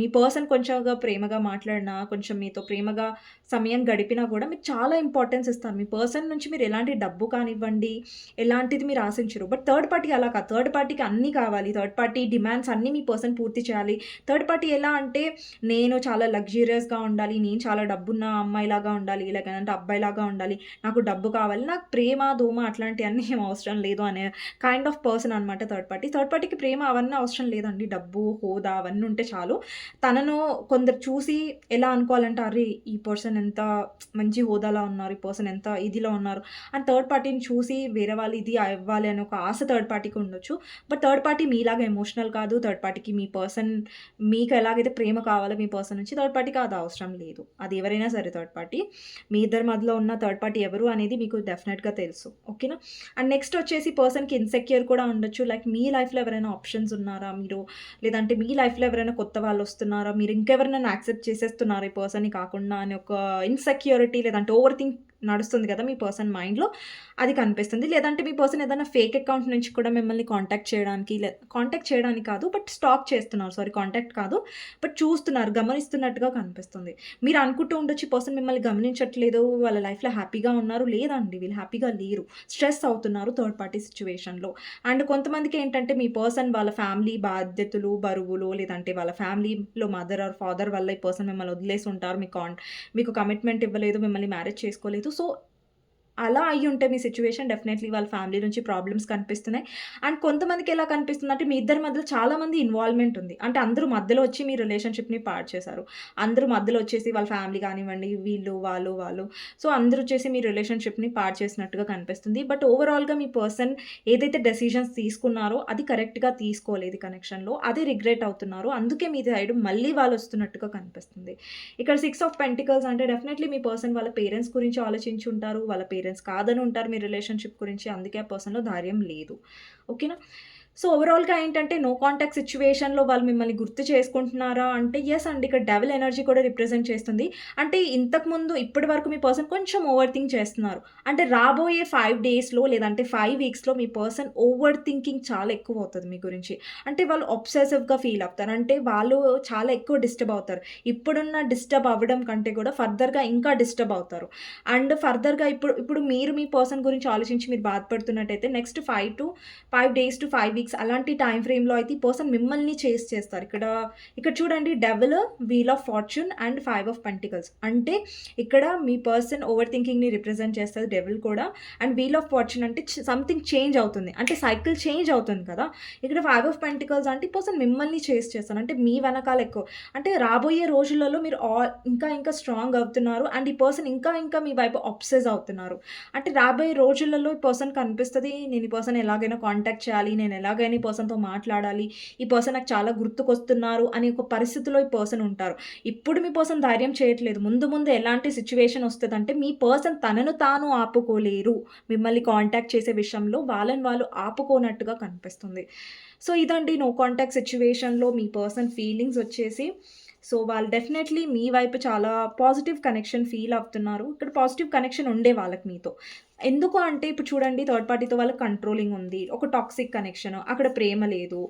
మీ పర్సన్ కొంచెంగా ప్రేమగా మాట్లాడినా, కొంచెం మీతో ప్రేమగా సమయం గడిపినా గూడా మీకు చాలా ఇంపార్టెన్స్ ఇస్తారు. మీ పర్సన్ నుంచి మీరు ఎలాంటి డబ్బు కానివ్వండి, ఎలాంటిది మీరు ఆశించరు. బట్ థర్డ్ పార్టీ అలా కాదు. థర్డ్ పార్టీకి అన్నీ కావాలి. థర్డ్ పార్టీ డిమాండ్స్ అన్నీ మీ పర్సన్ పూర్తి చేయాలి. థర్డ్ పార్టీ ఎలా అంటే నేను చాలా లగ్జూరియస్‌గా ఉండాలి. నేను చాలా డబ్బున్న అమ్మాయిలాగా ఉండాలి. లేదంటే అబ్బాయిలాగా ఉండాలి. నాకు డబ్బు కావాలి. నాకు ప్రేమ, దోమ అట్లాంటియన్నీ ఏం అవసరం లేదు అనే కైండ్ ఆఫ్ పర్సన్ అనమాట థర్డ్ పార్టీ. థర్డ్ పార్టీకి ప్రేమ అవన్నీ అవసరం లేదండి. డబ్బు, హోదా అవన్నీ ఉంటే చాలు. తనను కొందరు చూసి ఎలా అనుకోవాలంటే, అరే! ఈ పర్సన్ ఎంత మంచి హోదాలో ఉన్నారు. ఈ పర్సన్ ఎంత ఇదిలో ఉన్నారు. అని థర్డ్ పార్టీని చూసి వేరే వాళ్ళు ఇది అవ్వాలి అనే ఒక ఆశ థర్డ్ పార్టీకి ఉండొచ్చు. బట్ థర్డ్ పార్టీ మీలాగా ఎమోషనల్ కాదు. థర్డ్ పార్టీకి మీ పర్సన్ మీకు ఎలాగైతే ప్రేమ కావాలో మీ పర్సన్ నుంచి థర్డ్ పార్టీకి అది అవసరం లేదు. అది ఎవరైనా సరే థర్డ్ పార్టీ. మీ ఇద్దరి మధ్యలో ఉన్న థర్డ్ పార్టీ ఎవరు అనేది మీకు డెఫినెట్‌గా తెలుసు. ఓకేనా? అండ్ నెక్స్ట్ వచ్చేసి పర్సన్‌కి ఇన్‌సెక్యూర్ కూడా ఉండొచ్చు. లైక్ మీ లైఫ్‌లో ఎవరైనా ఆప్షన్స్ ఉన్నారా మీరు? లేదంటే మీ లైఫ్‌లో ఎవరైనా కొత్త వాళ్ళొస్తున్నారా? మీరు ఇంకెవరినైనా యాక్సెప్ట్ చేసేస్తున్నారా ఈ పర్సన్‌ని కాకుండా అని ఒక ఇన్‌సెక్యూరిటీ లేదంటే ఓవర్ థింక్ నడుస్తుంది కదా మీ పర్సన్ మైండ్‌లో. అది కనిపిస్తుంది. లేదంటే మీ పర్సన్ ఏదైనా ఫేక్ అకౌంట్ నుంచి కూడా మిమ్మల్ని కాంటాక్ట్ చేయడానికి కాదు. బట్ స్టాక్ చేస్తున్నారు. కాంటాక్ట్ కాదు. బట్ చూస్తున్నారు. గమనిస్తున్నట్టుగా కనిపిస్తుంది. మీరు అనుకుంటూ ఉండొచ్చు ఈ పర్సన్ మిమ్మల్ని గమనించట్లేదు. వాళ్ళ లైఫ్‌లో హ్యాపీగా ఉన్నారు. లేదండి. వీళ్ళు హ్యాపీగా లేరు. స్ట్రెస్ అవుతున్నారు థర్డ్ పార్టీ సిట్యుయేషన్‌లో. అండ్ కొంతమందికి ఏంటంటే మీ పర్సన్ వాళ్ళ ఫ్యామిలీ బాధ్యతలు, బరువులు లేదంటే వాళ్ళ ఫ్యామిలీలో మదర్ ఆర్ ఫాదర్ వల్ల ఈ పర్సన్ మిమ్మల్ని వదిలేసి ఉంటారు. మీకు కమిట్మెంట్ ఇవ్వలేదు. మిమ్మల్ని మ్యారేజ్ చేసుకోలేదు. అలా అయ్యుంటే మీ సిట్యుయేషన్ డెఫినైట్‌లీ వాళ్ళ ఫ్యామిలీ నుంచి ప్రాబ్లమ్స్ కనిపిస్తున్నాయి. అండ్ కొంతమందికి ఎలా కనిపిస్తుందంటే మీ ఇద్దరి మధ్యలో చాలా మంది ఇన్వాల్వ్‌మెంట్ ఉంది. అంటే అందరూ మధ్యలో వచ్చి మీ రిలేషన్‌షిప్‌ని పాడు చేశారు. అందరూ మధ్యలో వచ్చేసి వాళ్ళ ఫ్యామిలీ కానివ్వండి, వీళ్ళు, వాళ్ళు. సో, అందరూ వచ్చేసి మీ రిలేషన్‌షిప్‌ని పాడు చేసినట్టుగా కనిపిస్తుంది. బట్ ఓవరాల్‌గా మీ పర్సన్ ఏదైతే డెసిషన్స్ తీసుకున్నారో అది కరెక్ట్‌గా తీసుకోలేదు ఈ కనెక్షన్‌లో. అది రిగ్రెట్ అవుతున్నారు. అందుకే మీ సైడ్ మళ్ళీ వాళ్ళొస్తున్నట్టుగా కనిపిస్తుంది. ఇక్కడ 6 ఆఫ్ పెంటికల్స్ అంటే డెఫినైట్‌లీ మీ పర్సన్ వాళ్ళ పేరెంట్స్ గురించి ఆలోచించుంటారు. వాళ్ళ పేరెంట్స్ కాదని ఉంటారు మీ రిలేషన్‌షిప్ గురించి. అందుకే ఆ పర్సన్‌లో ధైర్యం లేదు. ఓకేనా? సో, ఓవరాల్‌గా ఏంటంటే నో కాంటాక్ట్ సిట్యుయేషన్‌లో వాళ్ళు మిమ్మల్ని గుర్తు చేసుకుంటున్నారా అంటే యెస్ అండి. ఇక్కడ డెవిల్ ఎనర్జీ కూడా రిప్రజెంట్ చేస్తుంది. అంటే ఇంతకుముందు ఇప్పటి వరకు మీ పర్సన్ కొంచెం ఓవర్ థింక్ చేస్తున్నారు. అంటే రాబోయే 5 డేస్‌లో లేదంటే 5 వీక్స్‌లో మీ పర్సన్ ఓవర్ థింకింగ్ చాలా ఎక్కువవుతది మీ గురించి. అంటే వాళ్ళు అబ్సెసివ్‌గా ఫీల్ అవుతారు. అంటే వాళ్ళు చాలా ఎక్కువ డిస్టర్బ్ అవుతారు. ఇప్పుడున్న డిస్టర్బ్ అవ్వడం కంటే కూడా ఫర్దర్‌గా ఇంకా డిస్టర్బ్ అవుతారు. అండ్ ఫర్దర్‌గా ఇప్పుడు ఇప్పుడు మీరు మీ పర్సన్ గురించి ఆలోచించి మీరు బాధపడుతున్నట్టయితే నెక్స్ట్ 5 డేస్ టు 5 వీక్స్ అలాంటి టైమ్ ఫ్రేమ్‌లో అయితే ఈ పర్సన్ మిమ్మల్ని చేజ్ చేస్తారు. ఇక్కడ చూడండి devil, wheel of fortune and 5 of pentacles. అంటే ఇక్కడ మీ పర్సన్ ఓవర్ థింకింగ్‌ని రిప్రజెంట్ చేస్తది డెవిల్ కూడా. అండ్ వీల్ ఆఫ్ ఫార్చ్యూన్ అంటే సంథింగ్ చేంజ్ అవుతుంది. అంటే సైకిల్ చేంజ్ అవుతుంది కదా! ఇక్కడ 5 ఆఫ్ పెంటికల్స్ అంటే ఈ పర్సన్ మిమ్మల్ని చేజ్ చేస్తారు. అంటే మీ వెనకాల ఎక్కువ అంటే రాబోయే రోజులలో మీరు ఇంకా స్ట్రాంగ్ అవుతున్నారు. అండ్ ఈ పర్సన్ ఇంకా మీ వైపు అబ్సెస్ అవుతున్నారు. అంటే రాబోయే రోజులలో ఈ పర్సన్ కనిపిస్తది. నేను ఈ పర్సన్ ఎలాగైనా కాంటాక్ట్ చేయాలి. నేను ఎలాగైనా ఈ పర్సన్‌తో మాట్లాడాలి. ఈ పర్సన్ నాకు చాలా గుర్తుకొస్తున్నారు అనే ఒక పరిస్థితిలో ఈ పర్సన్ ఉంటారు. ఇప్పుడు మీ పర్సన్ ధైర్యం చేయట్లేదు. ముందు ఎలాంటి సిట్యుయేషన్ వస్తదంటే మీ పర్సన్ తనను తాను ఆపుకోలేరు. మిమ్మల్ని కాంటాక్ట్ చేసే విషయంలో వాళ్ళని వాళ్ళు ఆపుకోనట్టుగా కనిపిస్తుంది. సో, ఇదండి నో కాంటాక్ట్ సిట్యుయేషన్‌లో మీ పర్సన్ ఫీలింగ్స్ వచ్చేసి. సో, వాళ్ళు డెఫినైట్‌లీ మీ వైపు చాలా పాజిటివ్ కనెక్షన్ ఫీల్ అవుతున్నారు. ఇక్కడ పాజిటివ్ కనెక్షన్ ఉండే వాళ్ళకి మీతో. ఎందుకు అంటే ఇప్పుడు చూడండి థర్డ్ పార్టీతో వాళ్ళకి కంట్రోలింగ్ ఉంది. ఒక టాక్సిక్ కనెక్షన్. అక్కడ ప్రేమ లేదు.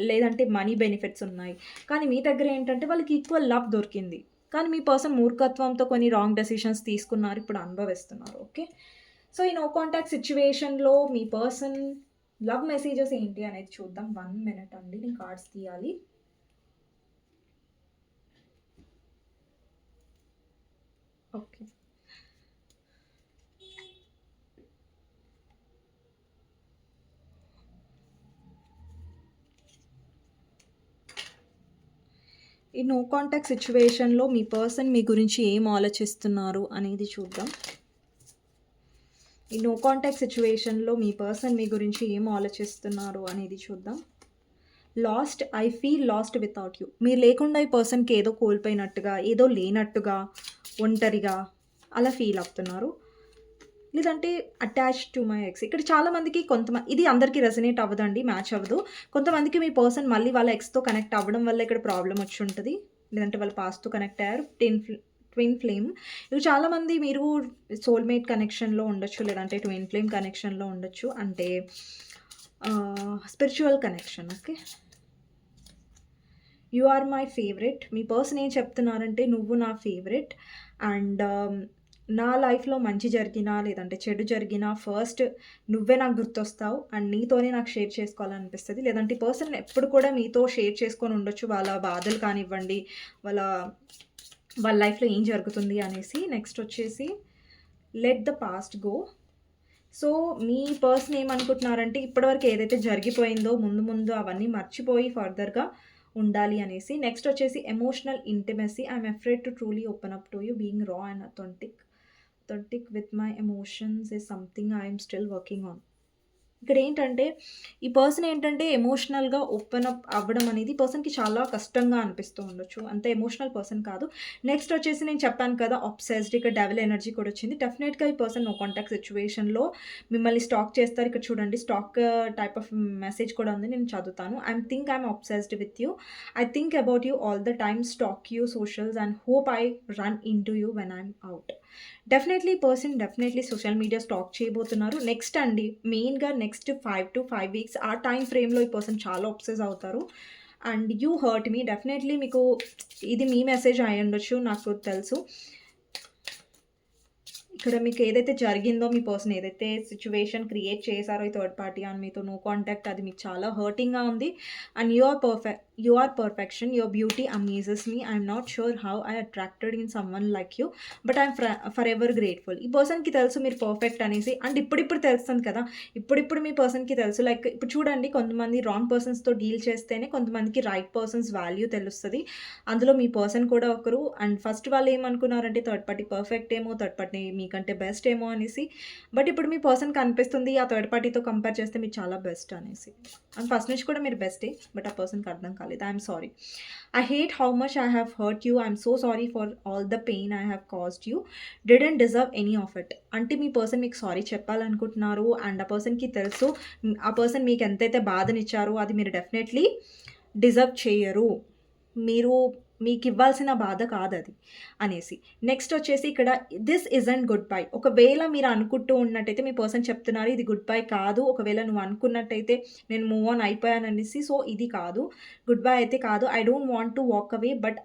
లేదంటే మనీ బెనిఫిట్స్ ఉన్నాయి. కానీ మీ దగ్గర ఏంటంటే వాళ్ళకి ఈక్వల్ లవ్ దొరికింది. కానీ మీ పర్సన్ మూర్ఖత్వంతో కొన్ని రాంగ్ డెసిషన్స్ తీసుకున్నారు. ఇప్పుడు అనుభవిస్తున్నారు. ఓకే. సో, ఈ నో కాంటాక్ట్ సిట్యుయేషన్‌లో మీ పర్సన్ లవ్ మెసేజెస్ ఏంటి అనేది చూద్దాం. 1 మినిట్ అండి. నేను కార్డ్స్ తీయాలి. ఓకే. ఈ నో కాంటాక్ట్ సిట్యుయేషన్‌లో మీ పర్సన్ మీ గురించి ఏం ఆలోచిస్తున్నారు అనేది చూద్దాం. ఈ నో కాంటాక్ట్ సిట్యుయేషన్‌లో మీ పర్సన్ మీ గురించి ఏం ఆలోచిస్తున్నారు అనేది చూద్దాం. I feel last without you. మీరు లేకుండా ఈ పర్సన్‌కి ఏదో కోల్పోయినట్టుగా, ఏదో లేనట్టుగా, ఒంటరిగా అలా ఫీల్ అవుతున్నారు. లేదంటే అటాచ్డ్ టు మై ఎక్స్. ఇక్కడ చాలా మందికి ఇది అందరికీ రెసొనేట్ అవ్వదండి. మ్యాచ్ అవ్వదు. కొంతమందికి మీ పర్సన్ మళ్ళీ వాళ్ళ ఎక్స్‌తో కనెక్ట్ అవ్వడం వల్ల ఇక్కడ ప్రాబ్లమ్ వచ్చుంటది. లేదంటే వాళ్ళ పాస్ట్‌తో కనెక్ట్ అయ్యారు. Twin flame. ఇవి చాలామంది మీరు సోల్‌మేట్ కనెక్షన్‌లో ఉండొచ్చు. లేదంటే ట్విన్ ఫ్లేమ్ కనెక్షన్‌లో ఉండొచ్చు. అంటే spiritual connection. Okay. You are my favourite. మీ పర్సన్ ఏం చెప్తున్నారంటే నువ్వు నా ఫేవరెట్. అండ్ నా లైఫ్‌లో మంచి జరిగినా, లేదంటే చెడు జరిగినా ఫస్ట్ నువ్వే నాకు గుర్తొస్తావు. అండ్ నీతోనే నాకు షేర్ చేసుకోవాలనిపిస్తది. లేదంటే ఈ పర్సన్ ఎప్పుడు కూడా మీతో షేర్ చేసుకొని ఉండొచ్చు. వాళ్ళ బాధలు కానివ్వండి, వాళ్ళ వాళ్ళ లైఫ్‌లో ఏం జరుగుతుంది అనేసి. నెక్స్ట్ వచ్చేసి let the past go. So, me person ఏమనుకుంటున్నారంటే ఇప్పటివరకు ఏదైతే జరిగిపోయిందో ముందు అవన్నీ మర్చిపోయి ఫర్దర్‌గా ఉండాలి అనేసి. నెక్స్ట్ వచ్చేసి emotional intimacy. I'm afraid to truly open up to you. Being raw and authentic with my emotions is something I am still working on. ఇక్కడేంటంటే, ఈ పర్సన్ ఏంటంటే ఎమోషనల్‌గా ఓపెన్ అప్ అవ్వడం అనేది పర్సన్‌కి చాలా కష్టంగా అనిపిస్తూ ఉండొచ్చు. అంత ఎమోషనల్ పర్సన్ కాదు. నెక్స్ట్ వచ్చేసి నేను చెప్పాను కదా! అబ్సెస్డ్. ఇక్కడ డెవిల్ ఎనర్జీ కూడా వచ్చింది. డెఫినెట్‌గా ఈ పర్సన్ నో కాంటాక్ట్ సిట్యుయేషన్‌లో మిమ్మల్ని స్టాక్ చేస్తారు. ఇక్కడ చూడండి స్టాక్ టైప్ ఆఫ్ మెసేజ్ కూడా ఉంది. నేను చదువుతాను. I'm obsessed with you. I think about you all the time. Stock you socials and hope I run into you when I'm out. Definitely ఈ పర్సన్ సోషల్ మీడియా స్టాక్ చేయబోతున్నారు. Next అండి మెయిన్‌గా next 5 weeks ఆ time ఫ్రేమ్‌లో ఈ person చాలా obsess అవుతారు. And you hurt me. Definitely మీకు ఇది మీ మెసేజ్ అయ్యుండొచ్చు. నాకు తెలుసు. ఇక్కడ మీకు ఏదైతే జరిగిందో మీ పర్సన్ ఏదైతే సిట్యుయేషన్ క్రియేట్ చేశారో ఈ థర్డ్ పార్టీ అండ్ మీతో నో కాంటాక్ట్ అది మీకు చాలా హర్టింగ్‌గా ఉంది. And you are perfect. You are perfection. Your beauty amazes me. I'm not sure how I attracted in someone like you. But I'm forever grateful. ఈ పర్సన్‌కి తెలుసు మీరు పర్ఫెక్ట్ అనేసి. అండ్ ఇప్పుడిప్పుడు తెలుస్తుంది కదా! ఇప్పుడిప్పుడు మీ పర్సన్‌కి తెలుసు. లైక్ ఇప్పుడు చూడండి, కొంతమంది రాంగ్ పర్సన్స్‌తో డీల్ చేస్తేనే కొంతమందికి రైట్ పర్సన్స్ వాల్యూ తెలుస్తది. అందులో మీ పర్సన్ కూడా ఒకరు. అండ్ ఫస్ట్ వాళ్ళు ఏమనుకున్నారంటే థర్డ్ పార్టీ పర్ఫెక్ట్ ఏమో, థర్డ్ పార్టీ మీకంటే బెస్ట్ ఏమో అనేసి. బట్ ఇప్పుడు మీ పర్సన్‌కి అనిపిస్తుంది ఆ థర్డ్ పార్టీతో కంపేర్ చేస్తే మీరు చాలా బెస్ట్ అనేసి. అండ్ ఫస్ట్ నుంచి కూడా మీరు బెస్టే. బట్ ఆ పర్సన్‌కి అర్థం కాలేదు. I'm sorry. I hate how much I have hurt you. I'm so sorry for all the pain I have caused you. Didn't deserve any of it. అంటే మీ పర్సన్ మీకు సారీ చెప్పాలనుకుంటున్నారు. అండ్ ఆ పర్సన్‌కి తెలుసు ఆ పర్సన్ మీకు ఎంతైతే బాధనిచ్చారో అది మీరు డెఫినెట్‌లీ డిజర్వ్ చేయరు. మీరు మీకివ్వాల్సిన బాధ కాదది అనేసి. నెక్స్ట్ వచ్చేసి ఇక్కడ దిస్ ఇజంట్ గుడ్ బై. ఒకవేళ మీరు అనుకుంటూ ఉన్నట్టయితే మీ పర్సన్ చెప్తున్నారు ఇది గుడ్ బై కాదు. ఒకవేళ నువ్వు అనుకున్నట్టయితే నేను మూవ్ ఆన్ అయిపోయాననేసి, సో ఇది కాదు. గుడ్ బై అయితే కాదు. I don't want to walk away but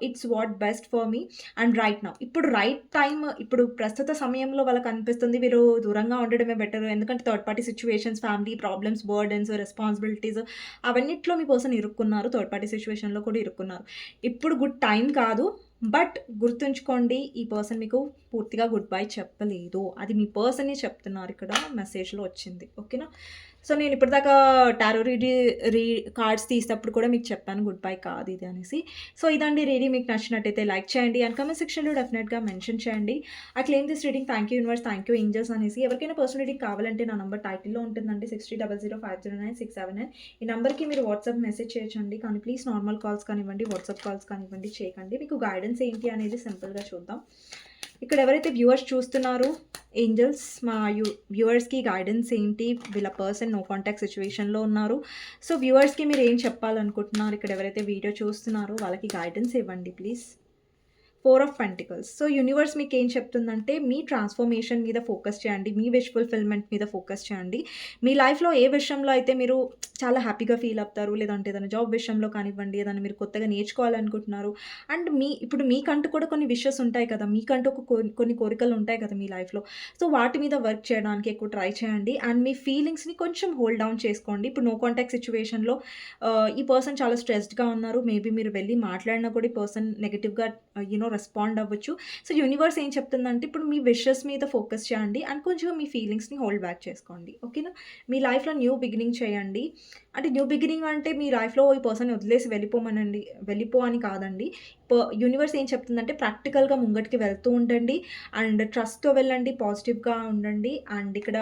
it's what best for me and right now. ఇప్పుడు రైట్ టైమ్, ఇప్పుడు ప్రస్తుత సమయంలో వాళ్ళకనిపిస్తుంది వీరు దూరంగా ఉండడమే బెటర్. ఎందుకంటే third party situations, family problems, burdens, responsibilities అవన్నిట్లో మీ పర్సన్ ఇరుక్కున్నారు. థర్డ్ పార్టీ సిట్యుయేషన్‌లో కూడా ఇరుక్కున్నారు. ఇప్పుడు గుడ్ టైం కాదు. బట్ గుర్తుంచుకోండి, ఈ పర్సన్ మీకు పూర్తిగా గుడ్ బై చెప్పలేదు. అది మీ పర్సనే చెప్తున్నారు ఇక్కడ మెసేజ్‌లో వచ్చింది. ఓకేనా? సో నేను ఇప్పటిదాకా టారో రీ కార్డ్స్ తీసేటప్పుడు కూడా మీకు చెప్పాను గుడ్ బై కాదు ఇది అనేసి. సో ఇదండి రీడింగ్. మీకు నచ్చినట్టయితే లైక్ చేయండి అండ్ కామెంట్ సెక్షన్‌లో డెఫినెట్‌గా మెన్షన్ చేయండి. I claim this reading. Thank you universe, thank you angels అనేసి. ఎవరికైనా పర్సనల్ రీడింగ్ కావాలంటే నా నంబర్ టైటిల్‌లో ఉంటుందండి 6000509679. ఈ నంబర్‌కి మీరు వాట్సాప్ మెసేజ్ చేయొచ్చండి. కానీ ప్లీజ్ నార్మల్ కాల్స్ కానివ్వండి, వాట్సాప్ కాల్స్ కానివ్వండి చేయకండి. మీకు గైడెన్స్ ఏంటి అనేది సింపుల్‌గా చూద్దాం. ఇక్కడ ఎవరైతే వ్యూవర్స్ చూస్తున్నారో ఏంజెల్స్, మా వ్యూవర్స్‌కి గైడెన్స్ ఏంటి? వీళ్ళ పర్సన్ నో కాంటాక్ట్ సిట్యుయేషన్‌లో ఉన్నారు. సో వ్యూవర్స్‌కి మీరు ఏం చెప్పాలనుకుంటున్నారు? ఇక్కడ ఎవరైతే వీడియో చూస్తున్నారో వాళ్ళకి గైడెన్స్ ఇవ్వండి please. 4 of pentacles. So universe మీకేం చెప్తుందంటే మీ ట్రాన్స్‌ఫర్మేషన్ మీద ఫోకస్ చేయండి. మీ విష్ ఫుల్‌ఫిల్‌మెంట్ మీద ఫోకస్ చేయండి. మీ లైఫ్‌లో ఏ విషయంలో అయితే మీరు చాలా హ్యాపీగా ఫీల్ అవుతారు, లేదంటే ఏదైనా జాబ్ విషయంలో కానివ్వండి, ఏదైనా మీరు కొత్తగా నేర్చుకోవాలనుకుంటున్నారు. అండ్ ఇప్పుడు మీకంటూ కూడా కొన్ని విషెస్ ఉంటాయి కదా! మీకంటూ కొన్ని కోరికలు ఉంటాయి కదా మీ లైఫ్‌లో. సో వాటి మీద వర్క్ చేయడానికి ఎక్కువ ట్రై చేయండి. అండ్ మీ ఫీలింగ్స్‌ని కొంచెం హోల్డ్ డౌన్ చేసుకోండి. ఇప్పుడు నో కాంటాక్ట్ సిట్యుయేషన్‌లో ఈ పర్సన్ చాలా స్ట్రెస్డ్‌గా ఉన్నారు. మేబీ మీరు వెళ్లి మాట్లాడినా కూడా ఈ పర్సన్ నెగెటివ్‌గా రెస్పాండ్ అవ్వచ్చు. సో యూనివర్స్ ఏం చెప్తుందంటే ఇప్పుడు మీ విషెస్ మీద ఫోకస్ చేయండి అండ్ కొంచెం మీ ఫీలింగ్స్‌ని హోల్డ్ బ్యాక్ చేసుకోండి. ఓకేనా? మీ లైఫ్‌లో న్యూ బిగినింగ్ చేయండి. అంటే న్యూ బిగినింగ్ అంటే మీ లైఫ్‌లో ఈ పర్సన్‌ని వదిలేసి వెళ్ళిపోమనండి. వెళ్ళిపో అని కాదండి. యూనివర్స్ ఏం చెప్తుందంటే ప్రాక్టికల్‌గా ముంగటికి వెళ్తూ ఉండండి అండ్ ట్రస్ట్‌తో వెళ్ళండి, పాజిటివ్‌గా ఉండండి. అండ్ ఇక్కడ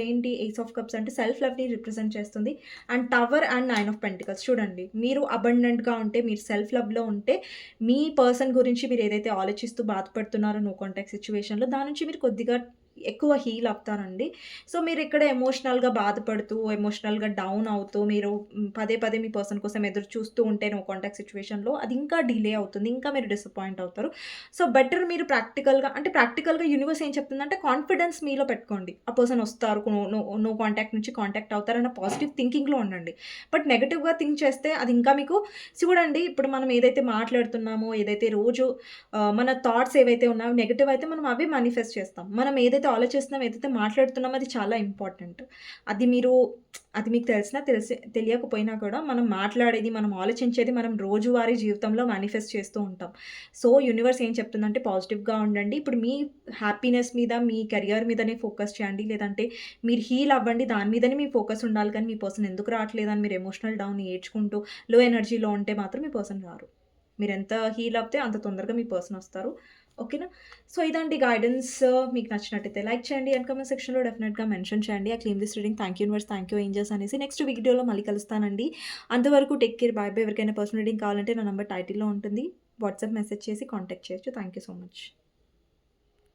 ఏంటి ఏస్ ఆఫ్ కప్స్ అంటే సెల్ఫ్ లవ్‌ని రిప్రజెంట్ చేస్తుంది. And tower and 9 of pentacles చూడండి. మీరు అబండెంట్‌గా ఉంటే, మీరు సెల్ఫ్ లవ్‌లో ఉంటే, మీ పర్సన్ గురించి మీరు ఏదైతే ఆలోచిస్తూ బాధపడుతున్నారో నో కాంటాక్ట్ సిట్యుయేషన్‌లో దాని నుంచి మీరు కొద్దిగా ఎక్కువ హీల్ అవుతారండి. సో మీరిక్కడ ఎమోషనల్‌గా బాధపడుతూ, ఎమోషనల్‌గా డౌన్ అవుతూ, మీరు పదే పదే మీ పర్సన్ కోసం ఎదురు చూస్తూ ఉంటే నో కాంటాక్ట్ సిట్యుయేషన్‌లో అది ఇంకా డిలే అవుతుంది. ఇంకా మీరు డిసప్పాయింట్ అవుతారు. సో బెటర్ మీరు ప్రాక్టికల్‌గా యూనివర్స్ ఏం చెప్తుందంటే కాన్ఫిడెన్స్ మీలో పెట్టుకోండి. ఆ పర్సన్ వస్తారు. నో నో కాంటాక్ట్ నుంచి కాంటాక్ట్ అవుతారన్న పాజిటివ్ థింకింగ్‌లో ఉండండి. బట్ నెగెటివ్‌గా థింక్ చేస్తే అది ఇంకా మీకు చూడండి, ఇప్పుడు మనం ఏదైతే మాట్లాడుతున్నామో, ఏదైతే రోజు మన థాట్స్ ఏవైతే ఉన్నాయో నెగెటివ్ అయితే మనం అవే మేనిఫెస్ట్ చేస్తాం. మనం ఏదైతే ఆలోచిస్తున్నామో, ఏదైతే మాట్లాడుతున్నామో అది చాలా ఇంపార్టెంట్. అది మీరు అది మీకు తెలియకపోయినా కూడా మనం మాట్లాడేది, మనం ఆలోచించేది మనం రోజువారీ జీవితంలో మేనిఫెస్ట్ చేస్తూ ఉంటాం. సో యూనివర్స్ ఏం చెప్తుందంటే పాజిటివ్‌గా ఉండండి. ఇప్పుడు మీ హ్యాపీనెస్ మీద, మీ కెరియర్ మీదనే ఫోకస్ చేయండి. లేదంటే మీరు హీల్ అవ్వండి. దాని మీదనే మీ ఫోకస్ ఉండాలి. కానీ మీ పర్సన్ ఎందుకు రావట్లేదని మీరు ఎమోషనల్ డౌన్ ఏడ్చుకుంటూ లో ఎనర్జీలో ఉంటే మాత్రం మీ పర్సన్ రారు. మీరెంత హీల్ అవుతే అంత తొందరగా మీ పర్సన్ వస్తారు. ఓకేనా? సో ఇదండి గైడెన్స్. మీకు నచ్చినట్టయితే లైక్ చేయండి అండ్ కామెంట్ సెక్షన్‌లో డెఫినెట్‌గా మెన్షన్ చేయండి. I claim this reading. Thank you universe, thank you angels అనేసి. నెక్స్ట్ వీడియోలో మళ్ళీ కలుస్తానండి. అంతవరకు టేక్ కేర్. Bye bye. ఎవరికైనా పర్సనల్ రీడింగ్ కావాలంటే నా నంబర్ టైటిల్‌లో ఉంటుంది. వాట్సాప్ మెసేజ్ చేసి కాంటాక్ట్ చేయొచ్చు. Thank you so much.